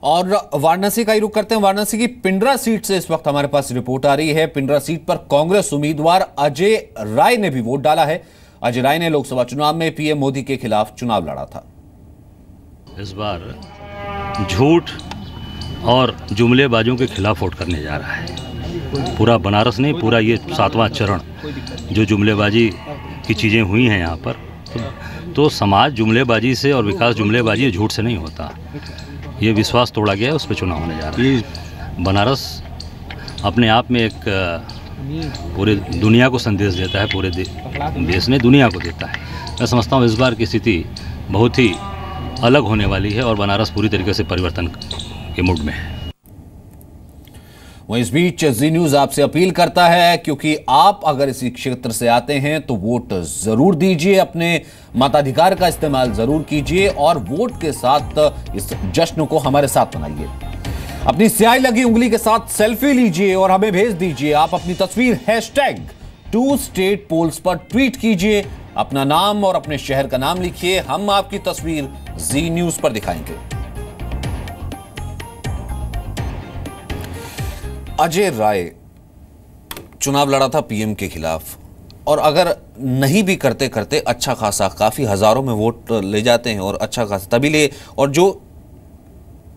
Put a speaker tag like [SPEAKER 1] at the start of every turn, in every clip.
[SPEAKER 1] और वाराणसी का ही रुख करते हैं। वाराणसी की पिंडरा सीट से इस वक्त हमारे पास रिपोर्ट आ रही है। पिंडरा सीट पर कांग्रेस उम्मीदवार अजय राय ने भी वोट डाला है। अजय राय ने लोकसभा चुनाव में पीएम मोदी के खिलाफ चुनाव लड़ा था।
[SPEAKER 2] इस बार झूठ और जुमलेबाजों के खिलाफ वोट करने जा रहा है। पूरा बनारस नहीं, पूरा ये 7वां चरण जो जुमलेबाजी की चीज़ें हुई हैं यहाँ पर, तो समाज जुमलेबाजी से और विकास जुमलेबाजी झूठ से नहीं होता। ये विश्वास तोड़ा गया है, उस पर चुनाव होने जा रहा है। बनारस अपने आप में एक पूरे दुनिया को संदेश देता है, पूरे देश ने दुनिया को देता है। मैं समझता हूँ इस बार की स्थिति बहुत ही अलग होने वाली है और बनारस पूरी तरीके से परिवर्तन के मूड में है।
[SPEAKER 1] वहीं इस बीच जी न्यूज आपसे अपील करता है, क्योंकि आप अगर इसी क्षेत्र से आते हैं तो वोट जरूर दीजिए, अपने मताधिकार का इस्तेमाल जरूर कीजिए और वोट के साथ इस जश्न को हमारे साथ मनाइए। अपनी स्याही लगी उंगली के साथ सेल्फी लीजिए और हमें भेज दीजिए। आप अपनी तस्वीर #2StatePolls पर ट्वीट कीजिए, अपना नाम और अपने शहर का नाम लिखिए। हम आपकी तस्वीर जी न्यूज पर दिखाएंगे। अजय राय चुनाव लड़ा था पीएम के खिलाफ, और अगर नहीं भी करते करते अच्छा खासा, काफी हजारों में वोट ले जाते हैं और अच्छा खासा तभी ले। और जो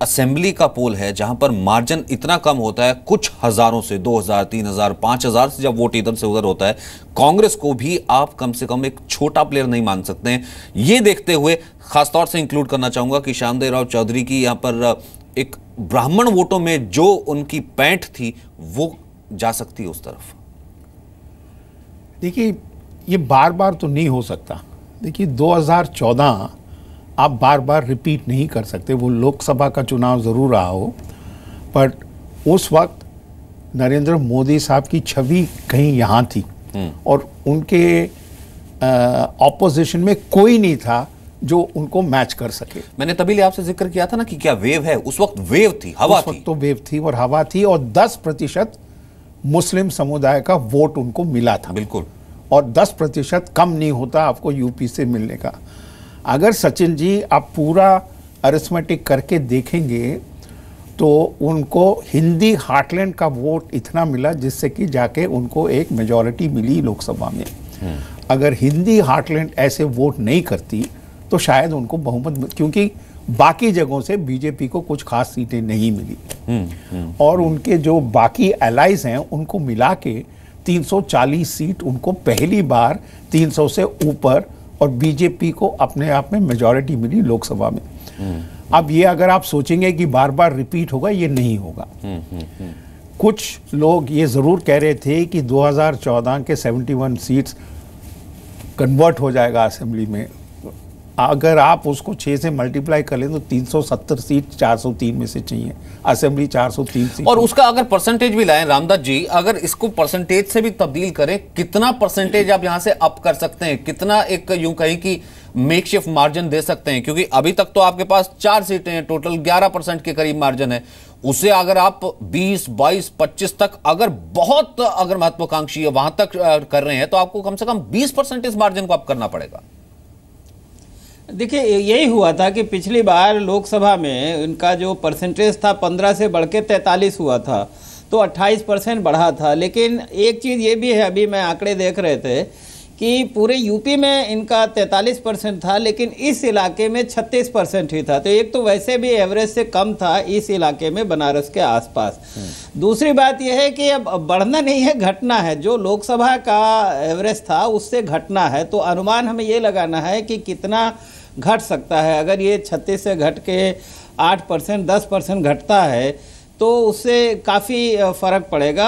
[SPEAKER 1] असेंबली का पोल है जहां पर मार्जिन इतना कम होता है, कुछ हजारों से, 2000, 3000, 5000 से जब वोट इधर से उधर होता है, कांग्रेस को भी आप कम से कम एक छोटा प्लेयर नहीं मान सकते हैं। ये देखते हुए खासतौर से इंक्लूड करना चाहूंगा कि श्यामदेव राव चौधरी की यहां पर एक ब्राह्मण वोटों में जो उनकी पैंठ थी वो जा सकती है उस तरफ।
[SPEAKER 3] देखिए, ये बार बार तो नहीं हो सकता। देखिए, 2014 आप बार बार रिपीट नहीं कर सकते। वो लोकसभा का चुनाव ज़रूर रहा हो, पर उस वक्त नरेंद्र मोदी साहब की छवि कहीं यहाँ थी और उनके ऑपोजिशन में कोई नहीं था जो उनको मैच कर सके।
[SPEAKER 1] मैंने तभी आपसे जिक्र किया था ना कि क्या वेव है। उस वक्त वेव थी, हवा थी।
[SPEAKER 3] उस वक्त तो वेव थी और हवा थी, और 10% मुस्लिम समुदाय का वोट उनको मिला था।
[SPEAKER 1] बिल्कुल।
[SPEAKER 3] और 10% कम नहीं होता आपको यूपी से मिलने का। अगर सचिन जी आप पूरा अरिथमेटिक करके देखेंगे तो उनको हिंदी हार्टलैंड का वोट इतना मिला जिससे कि जाके उनको एक मेजॉरिटी मिली लोकसभा में। अगर हिंदी हार्टलैंड ऐसे वोट नहीं करती तो शायद उनको बहुमत, क्योंकि बाकी जगहों से बीजेपी को कुछ खास सीटें नहीं मिली और उनके जो बाकी एलाइज हैं उनको मिला के 340 सीट उनको पहली बार 300 से ऊपर, और बीजेपी को अपने आप में मेजॉरिटी मिली लोकसभा में। अब ये अगर आप सोचेंगे कि बार बार रिपीट होगा, ये नहीं होगा। कुछ लोग ये जरूर कह रहे थे कि 2014 के 71 सीट्स कन्वर्ट हो जाएगा असेंबली में। अगर आप उसको 6 से मल्टीप्लाई कर लें तो 370 सीट 403 में से चाहिए, असेंबली 403 सीट।
[SPEAKER 1] और उसका अगर परसेंटेज भी लाएं रामदास जी, अगर इसको परसेंटेज से भी तब्दील करें, कितना परसेंटेज आप यहां से अप कर सकते हैं, कितना एक यूं कहीं कि मेकशिफ्ट मार्जिन दे सकते हैं? क्योंकि अभी तक तो आपके पास 4 सीटें हैं, टोटल 11% के करीब मार्जिन है। उसे अगर आप 20, 22, 25 तक अगर बहुत अगर महत्वाकांक्षी है वहां तक कर रहे हैं तो आपको कम से कम 20% इस मार्जिन को अप करना पड़ेगा।
[SPEAKER 4] देखिए, यही हुआ था कि पिछली बार लोकसभा में इनका जो परसेंटेज था 15 से बढ़ के 43 हुआ था, तो 28% बढ़ा था। लेकिन एक चीज़ ये भी है, अभी मैं आंकड़े देख रहे थे कि पूरे यूपी में इनका 43% था, लेकिन इस इलाके में 36% ही था। तो एक तो वैसे भी एवरेज से कम था इस इलाके में, बनारस के आसपास। दूसरी बात यह है कि अब बढ़ना नहीं है, घटना है। जो लोकसभा का एवरेज था उससे घटना है, तो अनुमान हमें ये लगाना है कि कितना घट सकता है। अगर ये 36 से घट के 8%, 10% घटता है तो उससे काफ़ी फ़र्क पड़ेगा,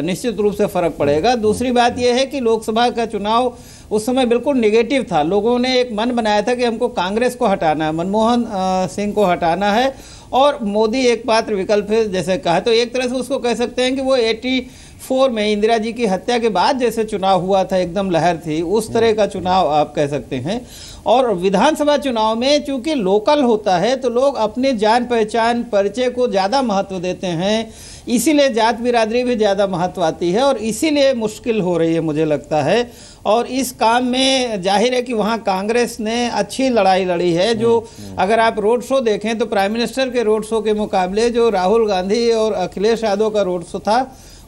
[SPEAKER 4] निश्चित रूप से फ़र्क पड़ेगा। दूसरी बात यह है कि लोकसभा का चुनाव उस समय बिल्कुल नेगेटिव था। लोगों ने एक मन बनाया था कि हमको कांग्रेस को हटाना है, मनमोहन सिंह को हटाना है और मोदी एक पात्र विकल्प है जैसे कहा। तो एक तरह से उसको कह सकते हैं कि वो 84 में इंदिरा जी की हत्या के बाद जैसे चुनाव हुआ था, एकदम लहर थी, उस तरह का चुनाव आप कह सकते हैं। और विधानसभा चुनाव में चूंकि लोकल होता है तो लोग अपने जान पहचान परिचय को ज़्यादा महत्व देते हैं। इसीलिए जात बिरादरी भी ज़्यादा महत्व आती है और इसीलिए मुश्किल हो रही है मुझे लगता है। और इस काम में जाहिर है कि वहाँ कांग्रेस ने अच्छी लड़ाई लड़ी है। जो अगर आप रोड शो देखें तो प्राइम मिनिस्टर के रोड शो के मुकाबले जो राहुल गांधी और अखिलेश यादव का रोड शो था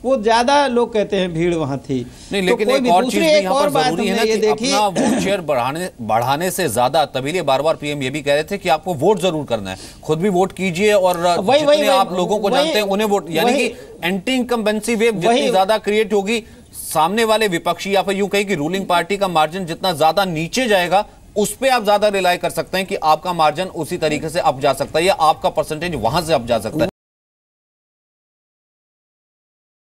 [SPEAKER 4] वो ज्यादा लोग कहते हैं भीड़ वहां थी।
[SPEAKER 1] नहीं, लेकिन
[SPEAKER 4] तो
[SPEAKER 1] एक और चीज भी यहाँ पर जरूरी है ना कि अपना वोट शेयर बढ़ाने से ज्यादा, तभी लिए बार बार पीएम ये भी कह रहे थे कि आपको वोट जरूर करना है, खुद भी वोट कीजिए और जितने आप लोगों को जानते हैं उन्हें वोट, यानी कि एंटी इनकम्बेंसी वेव जितनी ज्यादा क्रिएट होगी, सामने वाले विपक्षी या फिर यूं कहीं कि रूलिंग पार्टी का मार्जिन जितना ज्यादा नीचे जाएगा उस पे आप ज्यादा रिलाई कर सकते हैं कि आपका मार्जिन उसी तरीके से अप जा सकता है या आपका परसेंटेज वहां से अप जा सकता है।